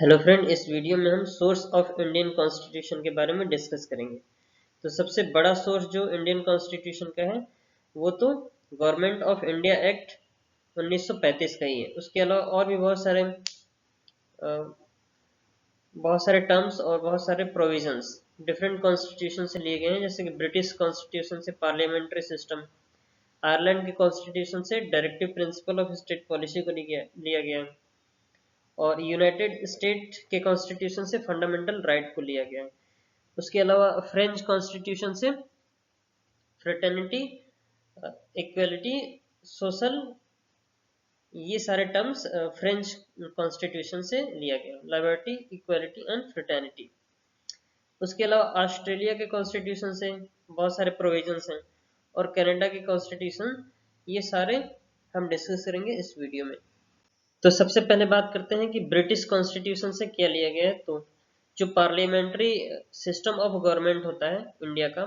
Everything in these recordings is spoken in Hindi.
हेलो फ्रेंड, इस वीडियो में हम सोर्स ऑफ इंडियन कॉन्स्टिट्यूशन के बारे में डिस्कस करेंगे। तो सबसे बड़ा सोर्स जो इंडियन कॉन्स्टिट्यूशन का है वो तो गवर्नमेंट ऑफ इंडिया एक्ट 1935 का ही है। उसके अलावा और भी बहुत सारे टर्म्स और बहुत सारे प्रोविजंस डिफरेंट कॉन्स्टिट्यूशन से लिए गए हैं, जैसे कि ब्रिटिश कॉन्स्टिट्यूशन से पार्लियामेंट्री सिस्टम, आयरलैंड के कॉन्स्टिट्यूशन से directive principle of state policy को लिया गया है, और यूनाइटेड स्टेट के कॉन्स्टिट्यूशन से फंडामेंटल राइट को लिया गया है। उसके अलावा फ्रेंच कॉन्स्टिट्यूशन से फ्रेटर्निटी, इक्वलिटी, सोशल, ये सारे टर्म्स फ्रेंच कॉन्स्टिट्यूशन से लिया गया, लिबर्टी, इक्वलिटी एंड फ्रेटर्निटी। उसके अलावा ऑस्ट्रेलिया के कॉन्स्टिट्यूशन से बहुत सारे प्रोविजंस हैं, और कनाडा के कॉन्स्टिट्यूशन, ये सारे हम डिस्कस करेंगे इस वीडियो में। तो सबसे पहले बात करते हैं कि ब्रिटिश कॉन्स्टिट्यूशन से क्या लिया गया है। तो जो पार्लियामेंट्री सिस्टम ऑफ गवर्नमेंट होता है इंडिया का,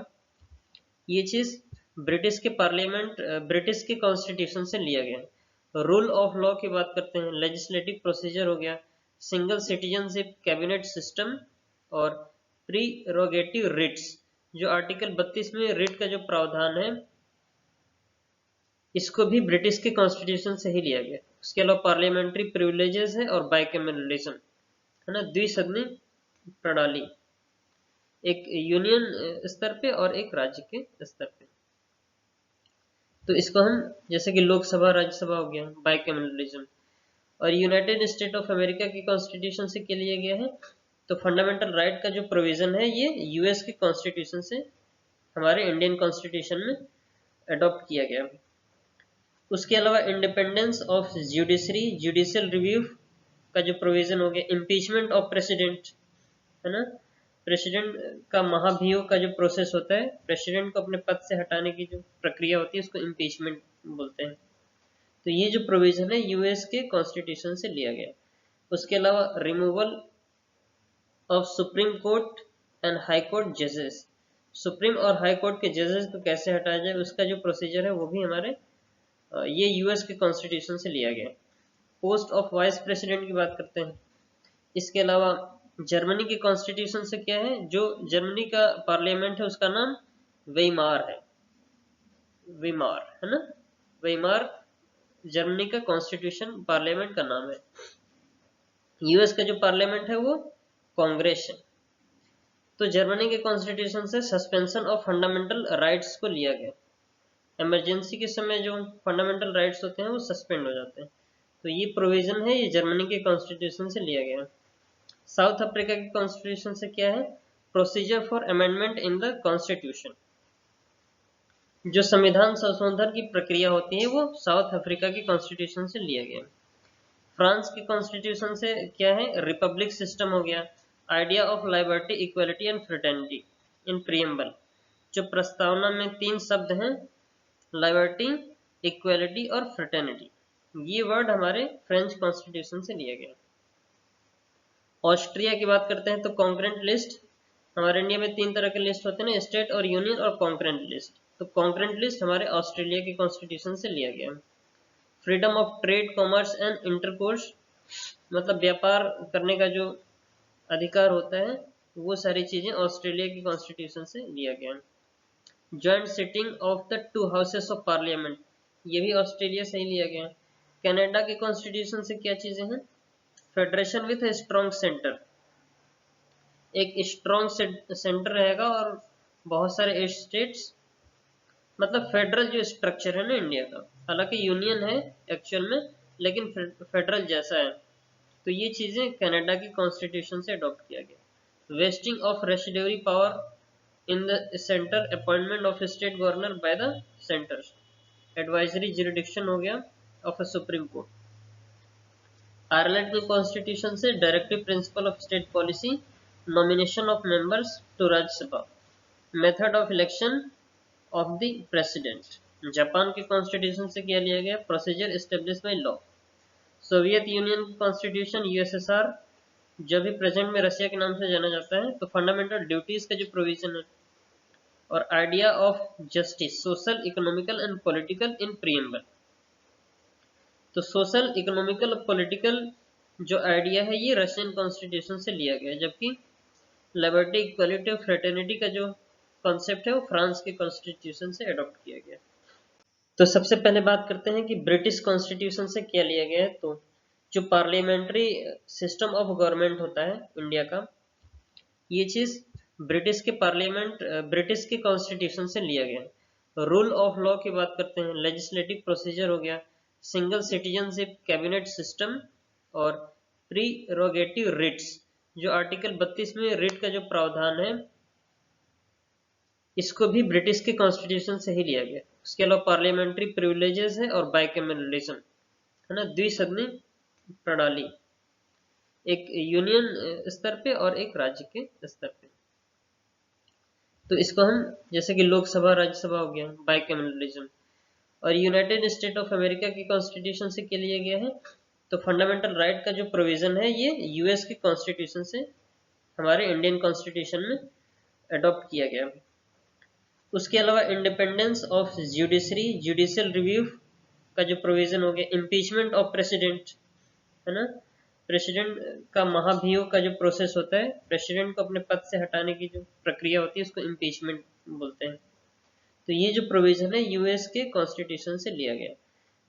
ये चीज ब्रिटिश के कॉन्स्टिट्यूशन से लिया गया है। रूल ऑफ लॉ की बात करते हैं, लेजिस्लेटिव प्रोसीजर हो गया, सिंगल सिटीजनशिप, कैबिनेट सिस्टम, और प्रीरोगेटिव रिट्स। जो आर्टिकल 32 में रिट का जो प्रावधान है, इसको भी ब्रिटिश के कॉन्स्टिट्यूशन से ही लिया गया। उसके अलावा पार्लियामेंट्री प्रिविलेजेस है और बाइकैमरलिज्म है ना, द्विसदनी प्रणाली, एक यूनियन स्तर पे और एक राज्य के स्तर पे। तो इसको हम, जैसे कि लोकसभा राज्यसभा हो गया, बाइकैमरलिज्म। और यूनाइटेड स्टेट ऑफ अमेरिका के कॉन्स्टिट्यूशन से क्या लिया गया है, तो फंडामेंटल राइट का जो प्रोविजन है ये यूएस के कॉन्स्टिट्यूशन से हमारे इंडियन कॉन्स्टिट्यूशन में अडॉप्ट किया गया। उसके अलावा independence of judiciary, judicial review का जो प्रोविजन हो गया, इम्पीचमेंट ऑफ प्रेसिडेंट है ना, प्रेसिडेंट का महाभियोग का जो प्रोसेस होता है, प्रेसिडेंट को अपने पद से हटाने की जो प्रक्रिया होती है, उसको इम्पीचमेंट बोलते हैं। तो ये जो प्रोविजन है यूएस के कॉन्स्टिट्यूशन से लिया गया। उसके अलावा removal of supreme court and high court जजेस, सुप्रीम और हाई कोर्ट के जजेस को कैसे हटाया जाए, उसका जो प्रोसीजर है वो भी हमारे ये यूएस के कॉन्स्टिट्यूशन से लिया गया। पोस्ट ऑफ वाइस प्रेसिडेंट की बात करते हैं। इसके अलावा जर्मनी के कॉन्स्टिट्यूशन से क्या है, जो जर्मनी का पार्लियामेंट है उसका नाम वेइमार है, वेइमार है ना, वेइमार जर्मनी का कॉन्स्टिट्यूशन पार्लियामेंट का नाम है। यूएस का जो पार्लियामेंट है वो कांग्रेस है। तो जर्मनी के कॉन्स्टिट्यूशन से सस्पेंशन ऑफ फंडामेंटल राइट्स को लिया गया। इमरजेंसी के समय जो फंडामेंटल राइट्स होते हैं वो सस्पेंड हो जाते हैं। तो ये प्रोविजन है, ये जर्मनी के कॉन्स्टिट्यूशन से लिया गया। साउथ अफ्रीका के कॉन्स्टिट्यूशन से क्या है, procedure for amendment in the constitution, जो संविधान संशोधन की प्रक्रिया होती है वो साउथ अफ्रीका के कॉन्स्टिट्यूशन से लिया गया। फ्रांस के कॉन्स्टिट्यूशन से क्या है, रिपब्लिक सिस्टम हो गया, idea of liberty, equality and fraternity in preamble. जो प्रस्तावना में 3 शब्द हैं, लिबर्टी, इक्वलिटी और फ्रेटर्निटी, ये वर्ड हमारे फ्रेंच कॉन्स्टिट्यूशन से लिया गया। ऑस्ट्रिया की बात करते हैं तो कॉन्करेंट लिस्ट, हमारे इंडिया में 3 तरह के लिस्ट होते हैं ना, स्टेट और यूनियन और कॉन्करेंट लिस्ट। तो कॉन्करेंट लिस्ट हमारे ऑस्ट्रेलिया के कॉन्स्टिट्यूशन से लिया गया। Freedom of trade, commerce and intercourse, मतलब व्यापार करने का जो अधिकार होता है, वो सारी चीजें ऑस्ट्रेलिया की कॉन्स्टिट्यूशन से लिया गया। Joint sitting of the 2 houses of parliament, ये भी ऑस्ट्रेलिया से ही लिया गया। कनाडा के कॉन्स्टिट्यूशन से क्या चीजें हैं, federation with a strong centre, एक स्ट्रॉन्ग सेंटर रहेगा और बहुत सारे स्टेट्स, मतलब फेडरल जो स्ट्रक्चर है ना इंडिया का, हालांकि यूनियन है एक्चुअल में, लेकिन फेडरल जैसा है। तो ये चीजें कनाडा की कॉन्स्टिट्यूशन से अडॉप्ट किया गया। Vesting of residuary power in the centre, appointment of state governor by the centre, advisory jurisdiction हो गया of a supreme court. Ireland के कॉन्स्टिट्यूशन से directive principle of state policy, nomination of members to Rajya Sabha, method of election of the president. Japan के कॉन्स्टिट्यूशन से क्या लिया गया, procedure establish by law. Soviet Union constitution, USSR, जो भी प्रेजेंट में रशिया के नाम से जाना जाता है, तो फंडामेंटल ड्यूटीज का जो प्रोविजन है, और idea of justice, social, economical and political in preamble. तो सोशल, इकोनॉमिकल, पॉलिटिकल जो आइडिया है ये रशियन कॉन्स्टिट्यूशन से लिया गया है, जबकि लिबर्टी, इक्वलिटी और फ्रेटर्निटी का जो कॉन्सेप्ट है वो फ्रांस के कॉन्स्टिट्यूशन से अडॉप्ट किया गया। तो सबसे पहले बात करते हैं कि ब्रिटिश कॉन्स्टिट्यूशन से क्या लिया गया है। तो जो पार्लियामेंट्री सिस्टम ऑफ गवर्नमेंट होता है इंडिया का, ये चीज ब्रिटिश के कॉन्स्टिट्यूशन से लिया गया। रूल ऑफ लॉ की बात करते हैं, लेजिस्लेटिव प्रोसीजर हो गया, सिंगल सिटीजनशिप, कैबिनेट सिस्टम और प्रीरोगेटिव रिट्स। जो आर्टिकल 32 में रिट का जो प्रावधान है, इसको भी ब्रिटिश के कॉन्स्टिट्यूशन से ही लिया गया। उसके अलावा पार्लियामेंट्री प्रिविलेजेस है और बाइकैमरलिज्म है ना, द्विसदनी प्रणाली, एक यूनियन स्तर पे और एक राज्य के स्तर पे। तो इसको हम जैसे कि लोकसभा, राज्यसभा हो गया, बाइकैमरलिज्म। और यूनाइटेड स्टेट ऑफ अमेरिका के कॉन्स्टिट्यूशन से क्या लिया गया है, तो फंडामेंटल राइट का जो प्रोविजन है ये यूएस के कॉन्स्टिट्यूशन से हमारे इंडियन कॉन्स्टिट्यूशन में अडॉप्ट किया गया। उसके अलावा independence of judiciary, judicial review का जो प्रोविजन हो गया, इम्पीचमेंट ऑफ प्रेसिडेंट है ना, प्रेसिडेंट का महाभियोग का जो प्रोसेस होता है, प्रेसिडेंट को अपने पद से हटाने की जो प्रक्रिया होती है उसको इम्पीचमेंट बोलते हैं। तो ये जो प्रोविजन है यूएस के कॉन्स्टिट्यूशन से लिया गया।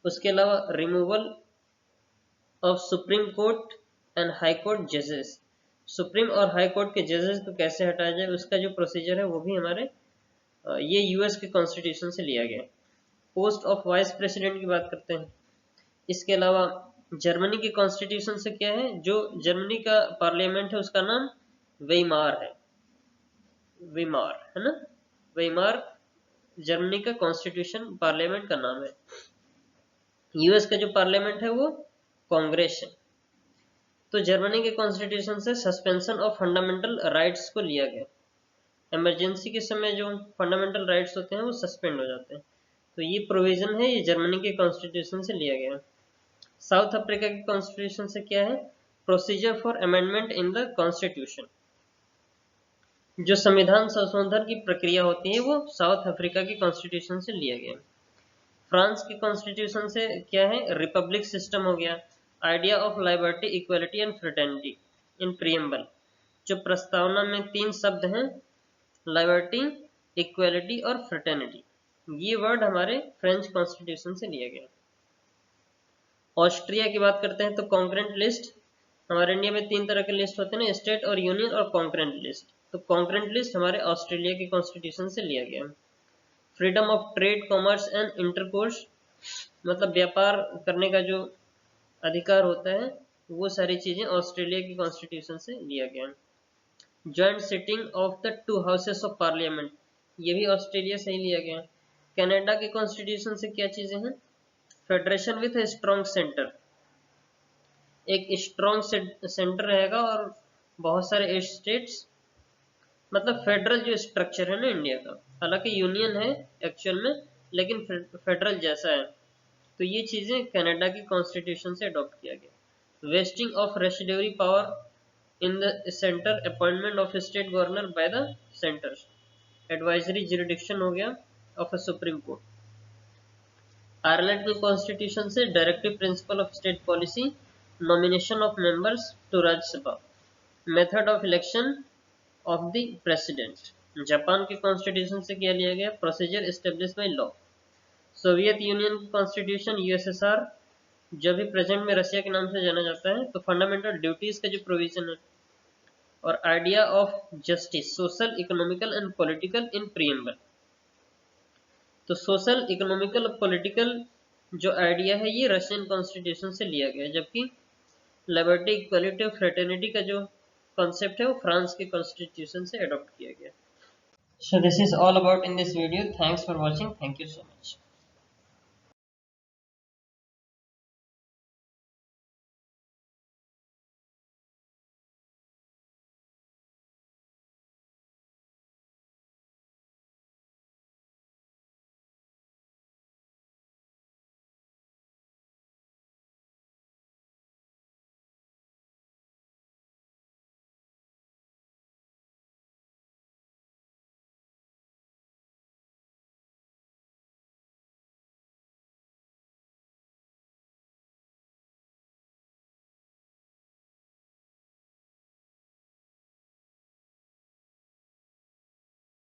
उसके अलावा removal of supreme court and high court जजेस, सुप्रीम और हाई कोर्ट के जजेस को कैसे हटाया जाए उसका जो प्रोसीजर है वो भी हमारे ये यूएस के कॉन्स्टिट्यूशन से लिया गया। पोस्ट ऑफ वाइस प्रेसिडेंट की बात करते हैं। इसके अलावा जर्मनी के कॉन्स्टिट्यूशन से क्या है, जो जर्मनी का पार्लियामेंट है उसका नाम वेइमार है, वेइमार है ना, वेइमार जर्मनी का कॉन्स्टिट्यूशन पार्लियामेंट का नाम है। यूएस का जो पार्लियामेंट है वो कांग्रेस है। तो जर्मनी के कॉन्स्टिट्यूशन से सस्पेंशन ऑफ फंडामेंटल राइट्स को लिया गया। इमरजेंसी के समय जो फंडामेंटल राइट्स होते हैं वो सस्पेंड हो जाते हैं। तो ये प्रोविजन है, ये जर्मनी के कॉन्स्टिट्यूशन से लिया गया। साउथ अफ्रीका के कॉन्स्टिट्यूशन से क्या है, procedure for amendment in the constitution, जो संविधान संशोधन की प्रक्रिया होती है वो साउथ अफ्रीका के कॉन्स्टिट्यूशन से लिया गया। फ्रांस के कॉन्स्टिट्यूशन से क्या है, रिपब्लिक सिस्टम हो गया, idea of liberty, equality and fraternity in preamble. जो प्रस्तावना में 3 शब्द हैं, लिबर्टी, इक्वलिटी और फ्रेटर्निटी, ये वर्ड हमारे फ्रेंच कॉन्स्टिट्यूशन से लिया गया। ऑस्ट्रिया की बात करते हैं तो कॉन्करेंट लिस्ट, हमारे इंडिया में 3 तरह के लिस्ट होते हैं ना, स्टेट और यूनियन और कॉन्करेंट लिस्ट। तो कॉन्करेंट लिस्ट हमारे ऑस्ट्रेलिया के कॉन्स्टिट्यूशन से लिया गया। Freedom of trade, commerce and intercourse, मतलब व्यापार करने का जो अधिकार होता है वो सारी चीजें ऑस्ट्रेलिया की कॉन्स्टिट्यूशन से लिया गया। Joint sitting of the 2 houses of parliament, ये भी ऑस्ट्रेलिया से ही लिया गया। कनाडा के कॉन्स्टिट्यूशन से क्या चीजें हैं, federation with a strong centre, एक स्ट्रॉन्ग सेंटर रहेगा और बहुत सारे स्टेट्स, मतलब फेडरल जो स्ट्रक्चर है ना इंडिया का, हालांकि यूनियन है एक्चुअल में लेकिन फेडरल जैसा है। तो ये चीजें कनाडा की कॉन्स्टिट्यूशन से अडॉप्ट किया गया। Vesting of residuary power in the centre, appointment of state governor by the centre, advisory jurisdiction हो गया of a supreme court. Ireland के कॉन्स्टिट्यूशन से directive principle of state policy, nomination of members to Rajya Sabha, method of election of the president. Japan के कॉन्स्टिट्यूशन से क्या लिया गया, procedure establish by law. Soviet Union constitution, USSR, जो भी प्रेजेंट में रशिया के नाम से जाना जाता है, तो फंडामेंटल ड्यूटीज का जो प्रोविजन है और idea of justice, social, economical and political in preamble. तो सोशल, इकोनॉमिकल और पॉलिटिकल जो आइडिया है ये रशियन कॉन्स्टिट्यूशन से लिया गया, जबकि लिबर्टी, इक्वलिटी और फ्रेटर्निटी का जो कॉन्सेप्ट है वो फ्रांस के कॉन्स्टिट्यूशन से अडॉप्ट किया गया। So this is all about in this video. Thanks for watching. Thank you so much.